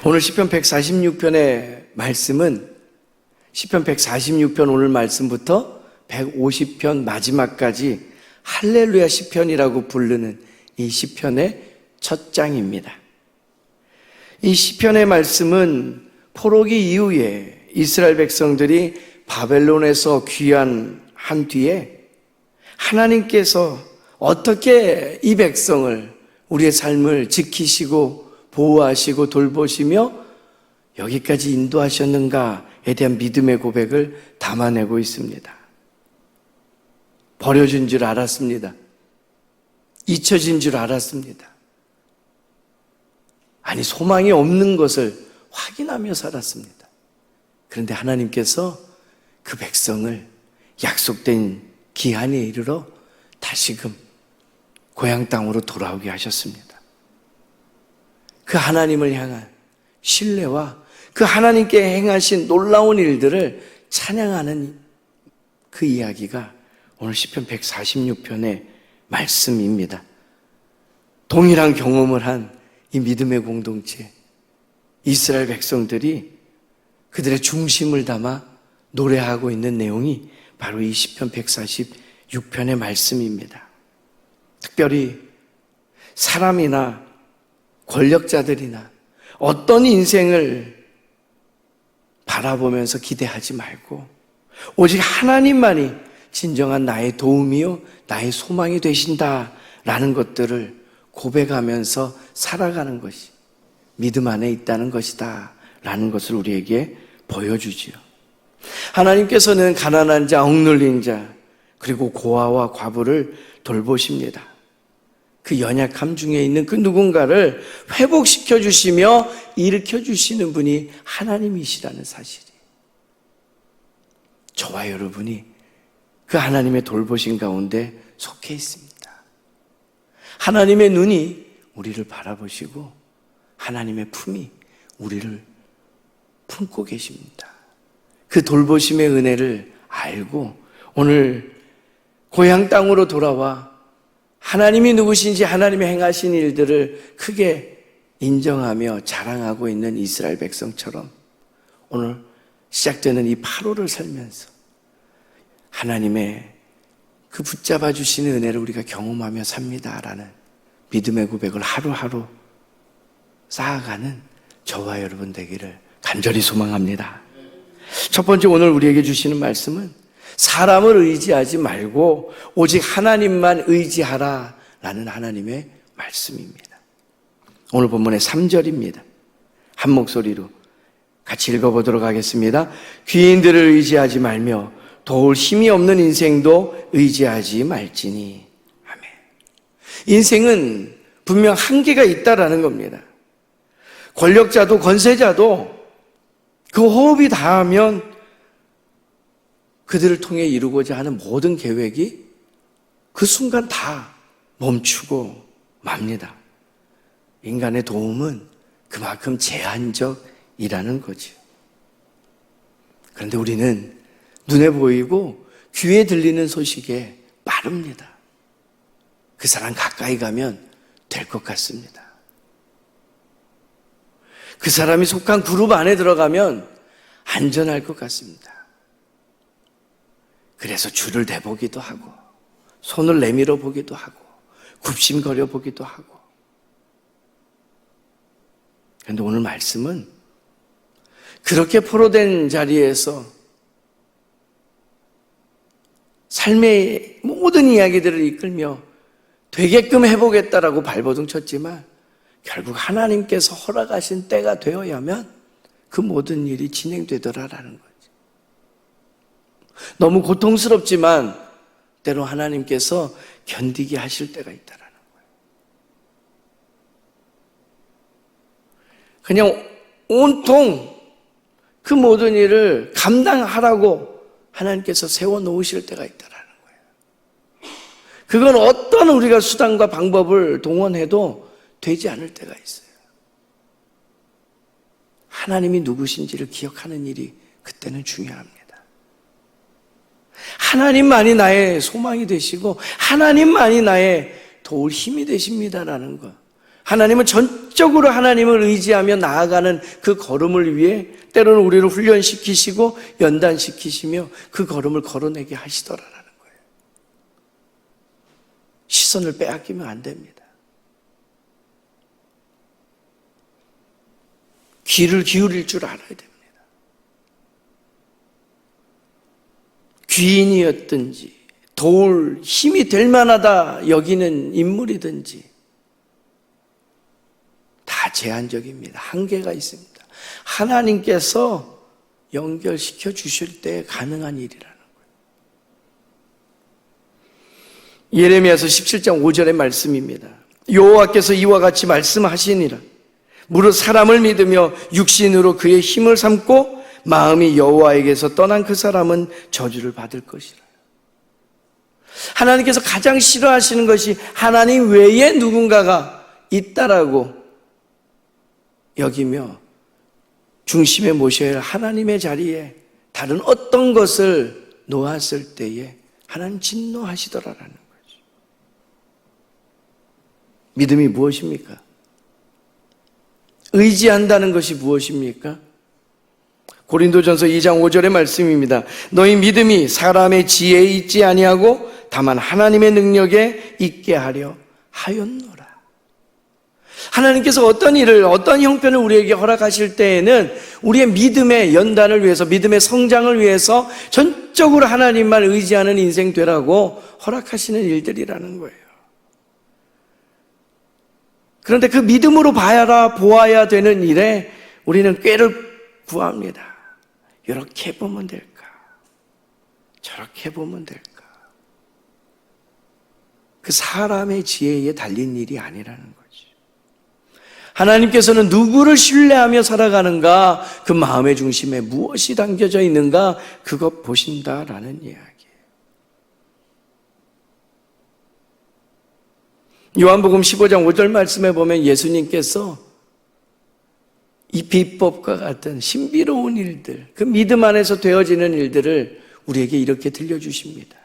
오늘 시편 146편의 말씀은 시편 146편 오늘 말씀부터 150편 마지막까지 할렐루야 시편이라고 부르는 이 시편의 첫 장입니다. 이 시편의 말씀은 포로기 이후에 이스라엘 백성들이 바벨론에서 귀환한 뒤에 하나님께서 어떻게 이 백성을 우리의 삶을 지키시고 보호하시고 돌보시며 여기까지 인도하셨는가에 대한 믿음의 고백을 담아내고 있습니다. 버려진 줄 알았습니다. 잊혀진 줄 알았습니다. 아니, 소망이 없는 것을 확인하며 살았습니다. 그런데 하나님께서 그 백성을 약속된 기한에 이르러 다시금 고향 땅으로 돌아오게 하셨습니다. 그 하나님을 향한 신뢰와 그 하나님께 행하신 놀라운 일들을 찬양하는 그 이야기가 오늘 시편 146편의 말씀입니다. 동일한 경험을 한 이 믿음의 공동체, 이스라엘 백성들이 그들의 중심을 담아 노래하고 있는 내용이 바로 이 시편 146편의 말씀입니다. 특별히 사람이나 권력자들이나 어떤 인생을 바라보면서 기대하지 말고 오직 하나님만이 진정한 나의 도움이요 나의 소망이 되신다라는 것들을 고백하면서 살아가는 것이 믿음 안에 있다는 것이다 라는 것을 우리에게 보여주지요. 하나님께서는 가난한 자, 억눌린 자, 그리고 고아와 과부를 돌보십니다. 그 연약함 중에 있는 그 누군가를 회복시켜 주시며 일으켜 주시는 분이 하나님이시라는 사실이, 저와 여러분이 그 하나님의 돌보심 가운데 속해 있습니다. 하나님의 눈이 우리를 바라보시고 하나님의 품이 우리를 품고 계십니다. 그 돌보심의 은혜를 알고 오늘 고향 땅으로 돌아와 하나님이 누구신지 하나님의 행하신 일들을 크게 인정하며 자랑하고 있는 이스라엘 백성처럼 오늘 시작되는 이 8월을 살면서 하나님의 그 붙잡아 주시는 은혜를 우리가 경험하며 삽니다라는 믿음의 고백을 하루하루 쌓아가는 저와 여러분 되기를 간절히 소망합니다. 첫 번째 오늘 우리에게 주시는 말씀은 사람을 의지하지 말고 오직 하나님만 의지하라 라는 하나님의 말씀입니다. 오늘 본문의 3절입니다. 한 목소리로 같이 읽어보도록 하겠습니다. 귀인들을 의지하지 말며 도울 힘이 없는 인생도 의지하지 말지니. 아멘. 인생은 분명 한계가 있다라는 겁니다. 권력자도 권세자도 그 호흡이 닿으면 그들을 통해 이루고자 하는 모든 계획이 그 순간 다 멈추고 맙니다. 인간의 도움은 그만큼 제한적이라는 거죠. 그런데 우리는 눈에 보이고 귀에 들리는 소식에 빠릅니다. 그 사람 가까이 가면 될 것 같습니다. 그 사람이 속한 그룹 안에 들어가면 안전할 것 같습니다. 그래서 줄을 대보기도 하고 손을 내밀어 보기도 하고 굽심거려 보기도 하고. 그런데 오늘 말씀은 그렇게 포로된 자리에서 삶의 모든 이야기들을 이끌며 되게끔 해보겠다라고 발버둥 쳤지만 결국 하나님께서 허락하신 때가 되어야만 그 모든 일이 진행되더라라는 거지. 너무 고통스럽지만 때로 하나님께서 견디게 하실 때가 있다라는 거예요. 그냥 온통 그 모든 일을 감당하라고 하나님께서 세워놓으실 때가 있다라는 거예요. 그건 어떤 우리가 수단과 방법을 동원해도 되지 않을 때가 있어요. 하나님이 누구신지를 기억하는 일이 그때는 중요합니다. 하나님만이 나의 소망이 되시고 하나님만이 나의 도울 힘이 되십니다라는 것. 하나님은 전적으로 하나님을 의지하며 나아가는 그 걸음을 위해 때로는 우리를 훈련시키시고 연단시키시며 그 걸음을 걸어내게 하시더라라는 거예요. 시선을 빼앗기면 안 됩니다. 귀를 기울일 줄 알아야 됩니다. 귀인이었든지 도울 힘이 될 만하다 여기는 인물이든지 다 제한적입니다. 한계가 있습니다. 하나님께서 연결시켜 주실 때 가능한 일이라는 거예요. 예레미야서 17장 5절의 말씀입니다. 여호와께서 이와 같이 말씀하시니라. 무릇 사람을 믿으며 육신으로 그의 힘을 삼고 마음이 여호와에게서 떠난 그 사람은 저주를 받을 것이라. 하나님께서 가장 싫어하시는 것이 하나님 외에 누군가가 있다라고 여기며 중심에 모셔야 할 하나님의 자리에 다른 어떤 것을 놓았을 때에 하나님 진노하시더라라는 거죠. 믿음이 무엇입니까? 의지한다는 것이 무엇입니까? 고린도전서 2장 5절의 말씀입니다. 너희 믿음이 사람의 지혜에 있지 아니하고 다만 하나님의 능력에 있게 하려 하였노라. 하나님께서 어떤 일을, 어떤 형편을 우리에게 허락하실 때에는 우리의 믿음의 연단을 위해서, 믿음의 성장을 위해서 전적으로 하나님만 의지하는 인생 되라고 허락하시는 일들이라는 거예요. 그런데 그 믿음으로 보아야 되는 일에 우리는 꾀를 구합니다. 이렇게 보면 될까? 저렇게 보면 될까? 그 사람의 지혜에 달린 일이 아니라는 거죠. 하나님께서는 누구를 신뢰하며 살아가는가, 그 마음의 중심에 무엇이 담겨져 있는가, 그것 보신다라는 이야기예요. 요한복음 15장 5절 말씀에 보면 예수님께서 이 비법과 같은 신비로운 일들, 그 믿음 안에서 되어지는 일들을 우리에게 이렇게 들려주십니다.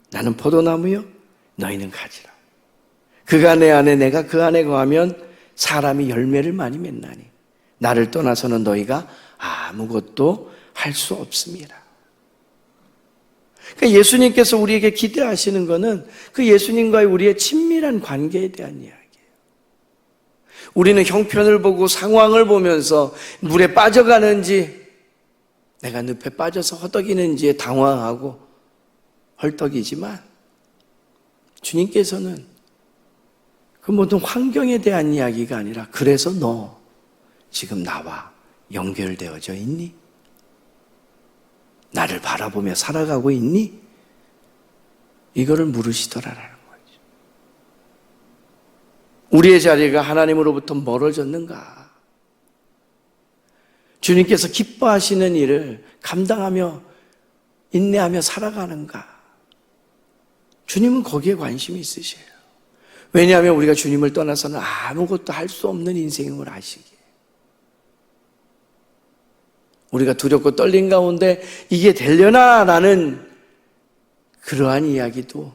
나는 포도나무요, 너희는 가지라. 그가 내 안에, 내가 그 안에 거하면 사람이 열매를 많이 맺나니 나를 떠나서는 너희가 아무것도 할 수 없습니다. 그러니까 예수님께서 우리에게 기대하시는 것은 그 예수님과의 우리의 친밀한 관계에 대한 이야기예요. 우리는 형편을 보고 상황을 보면서 물에 빠져가는지 내가 늪에 빠져서 허덕이는지에 당황하고 헐떡이지만 주님께서는 그 모든 환경에 대한 이야기가 아니라 그래서 너 지금 나와 연결되어져 있니? 나를 바라보며 살아가고 있니? 이거를 물으시더라라는 거죠. 우리의 자리가 하나님으로부터 멀어졌는가? 주님께서 기뻐하시는 일을 감당하며 인내하며 살아가는가? 주님은 거기에 관심이 있으셔요. 왜냐하면 우리가 주님을 떠나서는 아무것도 할 수 없는 인생임을 아시기에. 우리가 두렵고 떨린 가운데 이게 되려나? 라는 그러한 이야기도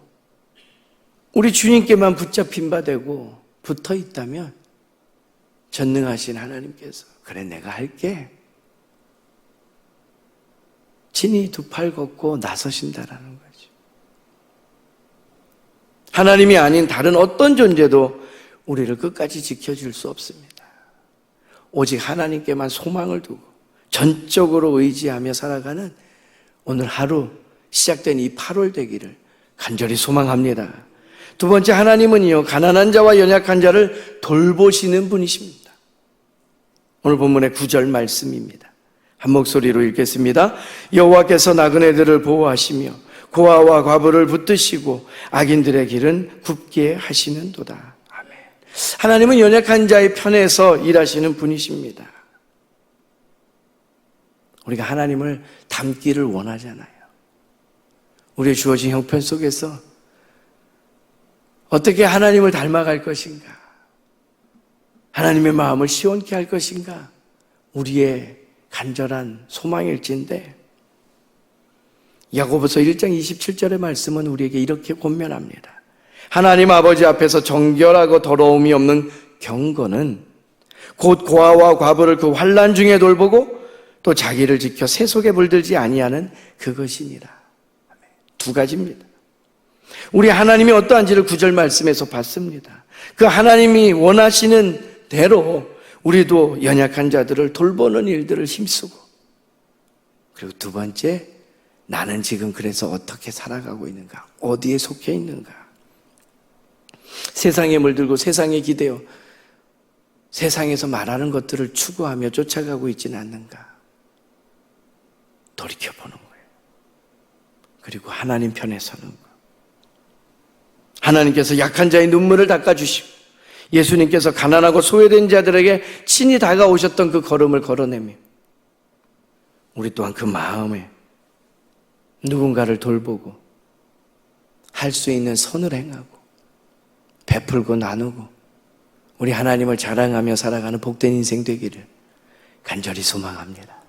우리 주님께만 붙잡힌 바 되고 붙어 있다면 전능하신 하나님께서 그래 내가 할게. 친히 두 팔 걷고 나서신다라는 거죠. 하나님이 아닌 다른 어떤 존재도 우리를 끝까지 지켜줄 수 없습니다. 오직 하나님께만 소망을 두고 전적으로 의지하며 살아가는 오늘 하루 시작된 이 8월 되기를 간절히 소망합니다. 두 번째, 하나님은요 가난한 자와 연약한 자를 돌보시는 분이십니다. 오늘 본문의 9절 말씀입니다. 한 목소리로 읽겠습니다. 여호와께서 나그네들을 보호하시며 고아와 과부를 붙드시고 악인들의 길은 굽게 하시는도다. 아멘. 하나님은 연약한 자의 편에서 일하시는 분이십니다. 우리가 하나님을 닮기를 원하잖아요. 우리의 주어진 형편 속에서 어떻게 하나님을 닮아갈 것인가? 하나님의 마음을 시원케 할 것인가? 우리의 간절한 소망일진데 야고보서 1장 27절의 말씀은 우리에게 이렇게 권면합니다. 하나님 아버지 앞에서 정결하고 더러움이 없는 경건은 곧 고아와 과부를 그 환난 중에 돌보고 또 자기를 지켜 세속에 물들지 아니하는 그것이니라. 두 가지입니다. 우리 하나님이 어떠한지를 9절 말씀에서 봤습니다. 그 하나님이 원하시는 대로 우리도 연약한 자들을 돌보는 일들을 힘쓰고, 그리고 두 번째, 나는 지금 그래서 어떻게 살아가고 있는가, 어디에 속해 있는가. 세상에 물들고 세상에 기대어 세상에서 말하는 것들을 추구하며 쫓아가고 있지는 않는가 돌이켜보는 거예요. 그리고 하나님 편에 서는 거. 하나님께서 약한 자의 눈물을 닦아주시고 예수님께서 가난하고 소외된 자들에게 친히 다가오셨던 그 걸음을 걸어내며 우리 또한 그 마음에 누군가를 돌보고 할 수 있는 선을 행하고 베풀고 나누고 우리 하나님을 자랑하며 살아가는 복된 인생 되기를 간절히 소망합니다.